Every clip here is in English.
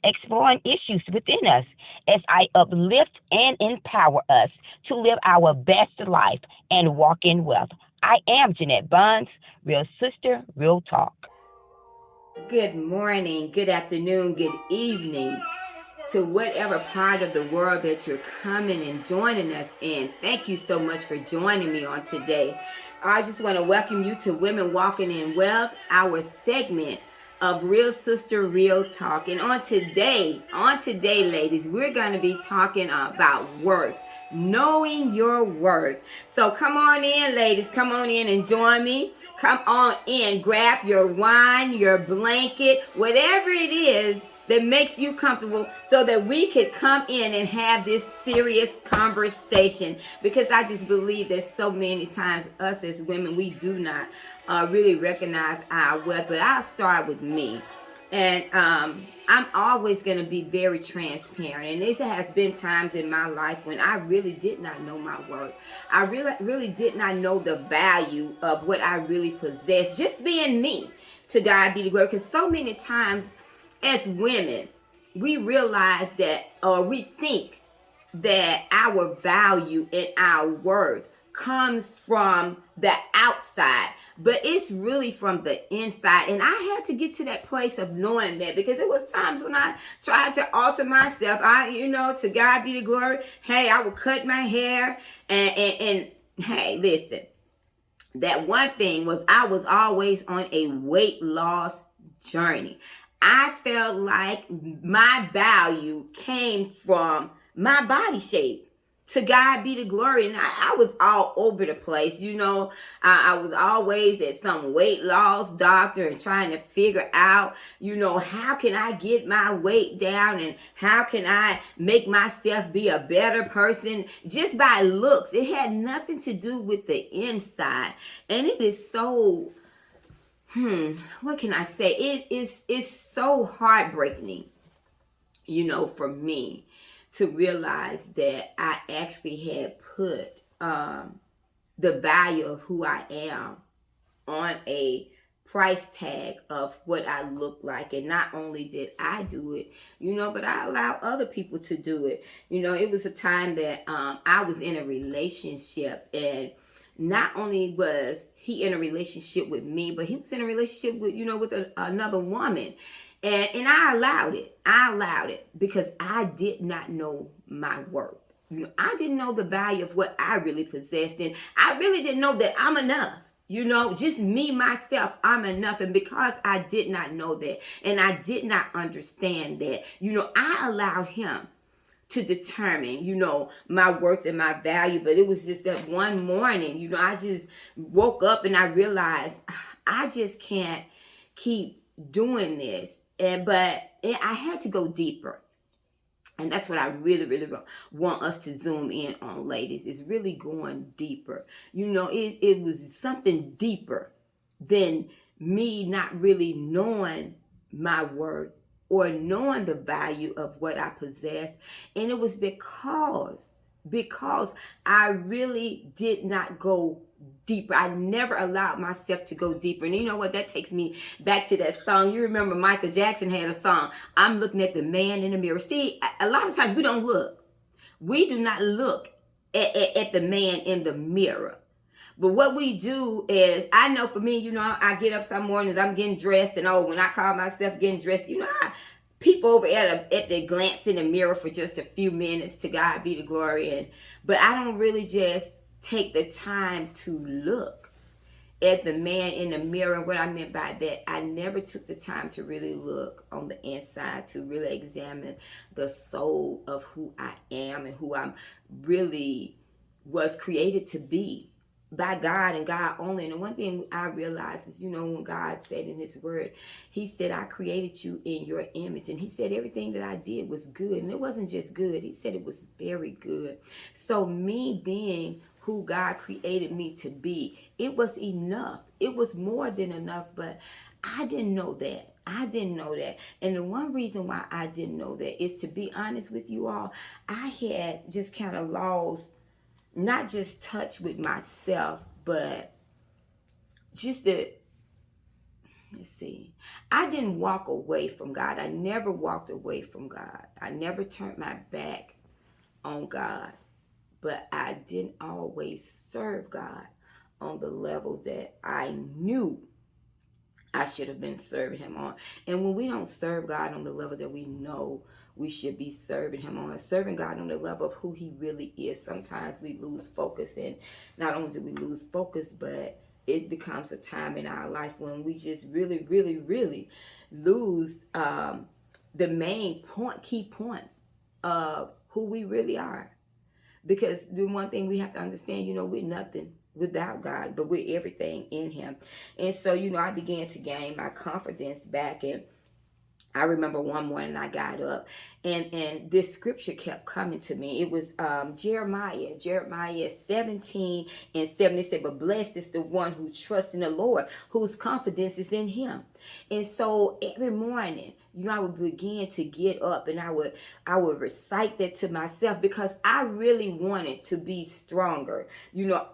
exploring issues within us as I uplift and empower us to live our best life and walk in wealth. I am Jeanette Bonds, real sister, real talk. Good morning, good afternoon, good evening to whatever part of the world that you're coming and joining us in. Thank you so much for joining me on today. I just want to welcome you to Women Walking in Wealth, our segment of Real Sister Real Talk. And on today, ladies, we're going to be talking about worth. Knowing your worth. So come on in, ladies. Come on in and join me. Come on in. Grab your wine, your blanket, whatever it is that makes you comfortable so that we could come in and have this serious conversation, because I just believe that so many times us as women, we do not really recognize our worth. But I'll start with me. And I'm always going to be very transparent. And this has been times in my life when I really did not know my worth. I really did not know the value of what I really possess. Just being me. To God be the glory. Because so many times as women, we realize that, or we think that our value and our worth comes from the outside, but it's really from the inside. And I had to get to that place of knowing that, because it was times when I tried to alter myself. To God be the glory. Hey, I would cut my hair and hey, listen, that one thing was I was always on a weight loss journey. I felt like my value came from my body shape. To God be the glory. And I was all over the place. I was always at some weight loss doctor and trying to figure out, how can I get my weight down and how can I make myself be a better person just by looks. It had nothing to do with the inside. And it is so, what can I say? It's so heartbreaking, for me to realize that I actually had put the value of who I am on a price tag of what I look like. And not only did I do it, but I allowed other people to do it. It was a time that I was in a relationship, and not only was he in a relationship with me, but he was in a relationship with another woman. And I allowed it. I allowed it because I did not know my worth. I didn't know the value of what I really possessed. And I really didn't know that I'm enough. Just me, myself, I'm enough. And because I did not know that, and I did not understand that, I allowed him to determine, my worth and my value. But it was just that one morning, I just woke up and I realized I just can't keep doing this. But I had to go deeper. And that's what I really, really want us to zoom in on, ladies, is really going deeper. It was something deeper than me not really knowing my worth or knowing the value of what I possess. And it was because I really did not go deeper. I never allowed myself to go deeper. And you know what? That takes me back to that song. You remember Michael Jackson had a song, I'm looking at the man in the mirror. See, a lot of times we don't look. We do not look at the man in the mirror. But what we do is, I know for me, I get up some mornings, I'm getting dressed, and when I call myself getting dressed, I peep over at the glance in the mirror for just a few minutes. To God be the glory. But I don't really just take the time to look at the man in the mirror. And what I meant by that, I never took the time to really look on the inside, to really examine the soul of who I am and who I'm really was created to be by God and God only. And the one thing I realized is, when God said in his word, he said, I created you in your image. And he said everything that I did was good. And it wasn't just good. He said it was very good. So me being who God created me to be, it was enough. It was more than enough. But I didn't know that. And the one reason why I didn't know that is, to be honest with you all, I had just kind of lost not just touch with myself, but just let's see. I didn't walk away from God. I never walked away from God. I never turned my back on God. But I didn't always serve God on the level that I knew I should have been serving him on. And when we don't serve God on the level that we know we should be serving him on, serving God on the level of who he really is, sometimes we lose focus. And not only do we lose focus, but it becomes a time in our life when we just really, really, really lose the main point, key points of who we really are. Because the one thing we have to understand, we're nothing without God, but we're everything in him. And so, I began to gain my confidence back. And I remember one morning I got up and this scripture kept coming to me. It was Jeremiah 17:7. It said, but blessed is the one who trusts in the Lord, whose confidence is in him. And so every morning, I would begin to get up and I would recite that to myself because I really wanted to be stronger.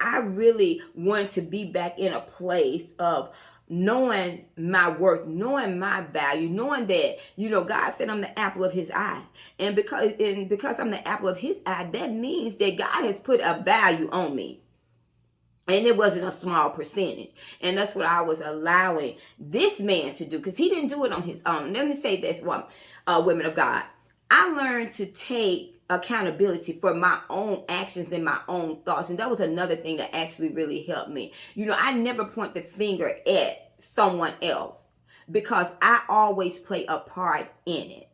I really wanted to be back in a place of knowing my worth, knowing my value, knowing that, God said I'm the apple of his eye. And because I'm the apple of his eye, that means that God has put a value on me. And it wasn't a small percentage. And that's what I was allowing this man to do, because he didn't do it on his own. Let me say this, women of God. I learned to take accountability for my own actions and my own thoughts. And that was another thing that actually really helped me. I never point the finger at someone else because I always play a part in it.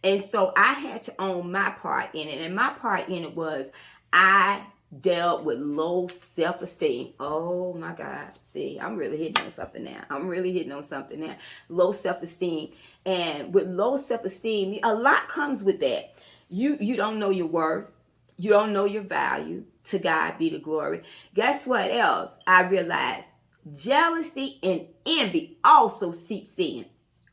And so I had to own my part in it. And my part in it was I dealt with low self-esteem. Oh my God. See, I'm really hitting on something now. Low self-esteem. And with low self-esteem, a lot comes with that. You don't know your worth. You don't know your value. To God be the glory. Guess what else I realized? Jealousy and envy also seeps in.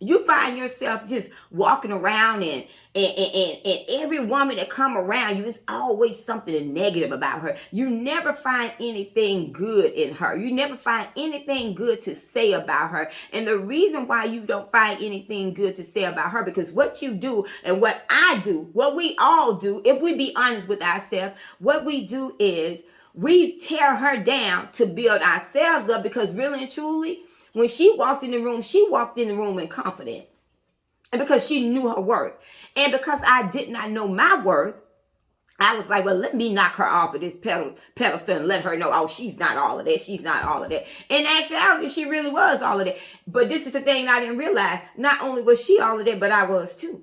You find yourself just walking around and every woman that come around you, is always something negative about her. You never find anything good in her. You never find anything good to say about her. And the reason why you don't find anything good to say about her, because what you do and what I do, what we all do, if we be honest with ourselves, what we do is we tear her down to build ourselves up, because really and truly, when she walked in the room in confidence. And because she knew her worth. And because I did not know my worth, I was like, well, let me knock her off of this pedestal and let her know, oh, she's not all of that. She's not all of that. In actuality, she really was all of that. But this is the thing I didn't realize. Not only was she all of that, but I was too.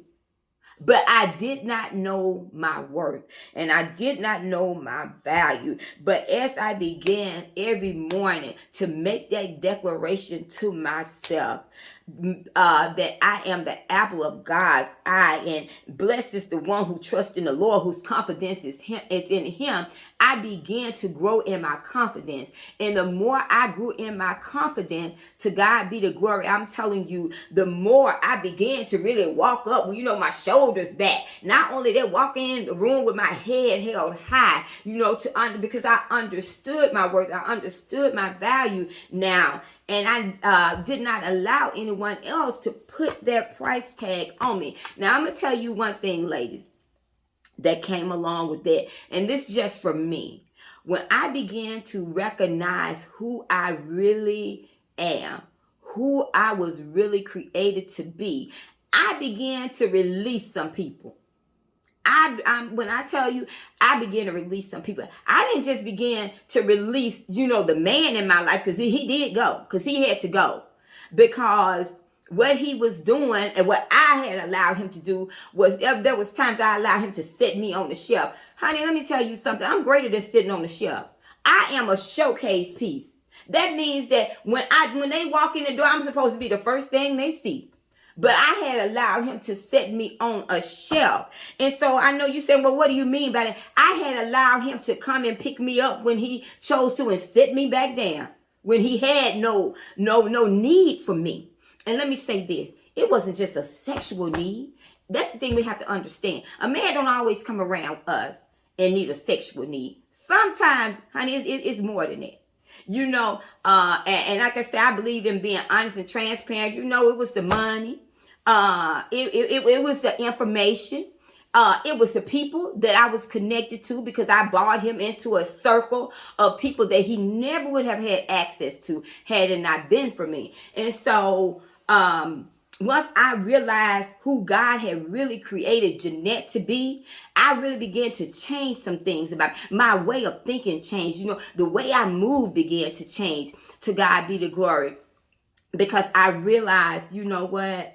But I did not know my worth and I did not know my value. But as I began every morning to make that declaration to myself, that I am the apple of God's eye, and blessed is the one who trusts in the Lord, whose confidence is in him, I began to grow in my confidence. And the more I grew in my confidence, to God be the glory, I'm telling you, the more I began to really walk up, my shoulders back. Not only that, walking in the room with my head held high, because I understood my worth, I understood my value now. And I did not allow anyone else to put their price tag on me. Now, I'm going to tell you one thing, ladies, that came along with that. And this is just for me. When I began to recognize who I really am, who I was really created to be, I began to release some people. When I tell you, I began to release some people. I didn't just begin to release, the man in my life, because he did go, because he had to go. Because what he was doing and what I had allowed him to do was, there was times I allowed him to set me on the shelf. Honey, let me tell you something. I'm greater than sitting on the shelf. I am a showcase piece. That means that when they walk in the door, I'm supposed to be the first thing they see. But I had allowed him to set me on a shelf. And so I know you said, well, what do you mean by that? I had allowed him to come and pick me up when he chose to and set me back down, when he had no need for me. And let me say this, it wasn't just a sexual need. That's the thing we have to understand. A man don't always come around us and need a sexual need. Sometimes, honey, it's more than that. You know, and like I said, I believe in being honest and transparent. You know, it was the money. It was the information. It was the people that I was connected to, because I brought him into a circle of people that he never would have had access to had it not been for me. And so, once I realized who God had really created Jeanette to be, I really began to change some things about my way of thinking. Changed, you know, the way I move began to change. To God be the glory, because I realized, you know what,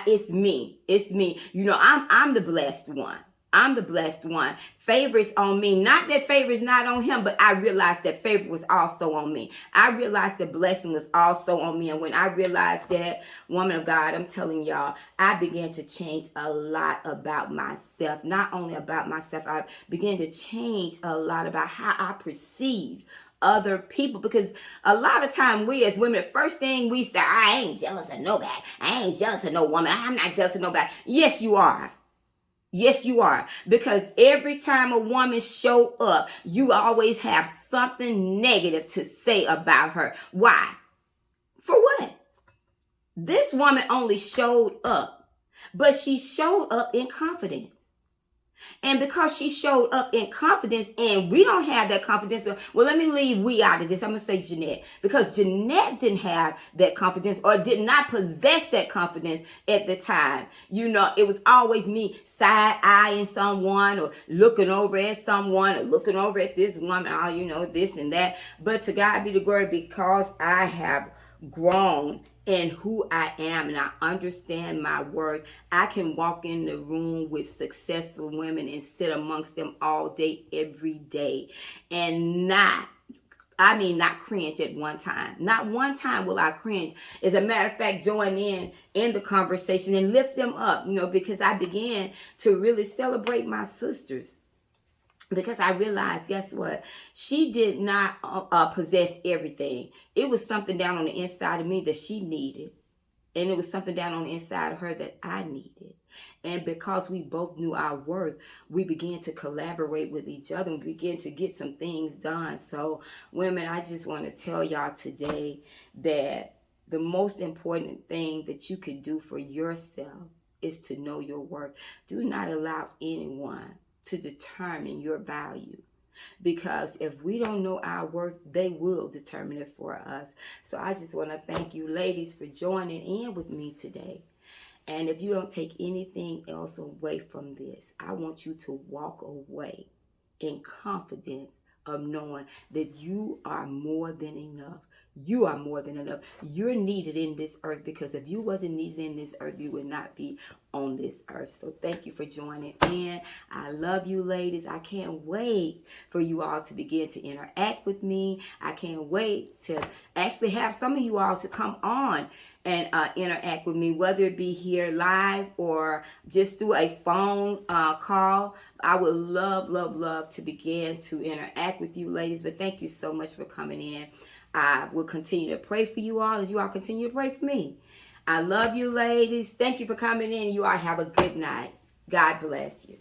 it's me. It's me. You know, I'm the blessed one. I'm the blessed one. Favor's on me. Not that favor's not on him, but I realized that favor was also on me. I realized the blessing was also on me. And when I realized that, woman of God, I'm telling y'all, I began to change a lot about myself. Not only about myself, I began to change a lot about how I perceived other people, because a lot of time we as women, the first thing we say, I ain't jealous of nobody. I ain't jealous of no woman. I'm not jealous of nobody. Yes, you are. Yes, you are. Because every time a woman show up, you always have something negative to say about her. Why? For what? This woman only showed up, but she showed up in confidence. And because she showed up in confidence, and we don't have that confidence, well, let me leave we out of this. I'm going to say Jeanette, because Jeanette didn't have that confidence, or did not possess that confidence at the time. You know, it was always me side-eyeing someone, or looking over at someone, or looking over at this woman, oh, you know, this and that. But to God be the glory, because I have grown in who I am, and I understand my worth. I can walk in the room with successful women and sit amongst them all day, every day, and not cringe at one time. Not one time will I cringe. As a matter of fact, join in the conversation and lift them up, you know, because I began to really celebrate my sisters. Because I realized, guess what? She did not possess everything. It was something down on the inside of me that she needed. And it was something down on the inside of her that I needed. And because we both knew our worth, we began to collaborate with each other and began to get some things done. So, women, I just want to tell y'all today that the most important thing that you could do for yourself is to know your worth. Do not allow anyone to determine your value, because if we don't know our worth, they will determine it for us. So I just want to thank you, ladies, for joining in with me today. And if you don't take anything else away from this, I want you to walk away in confidence of knowing that you are more than enough. You are more than enough. You're needed in this earth, because if you wasn't needed in this earth, you would not be on this earth. So thank you for joining in. I love you, ladies. I can't wait for you all to begin to interact with me. I can't wait to actually have some of you all to come on and interact with me, whether it be here live or just through a phone call. I would love to begin to interact with you, ladies. But thank you so much for coming in. I will continue to pray for you all as you all continue to pray for me. I love you, ladies. Thank you for coming in. You all have a good night. God bless you.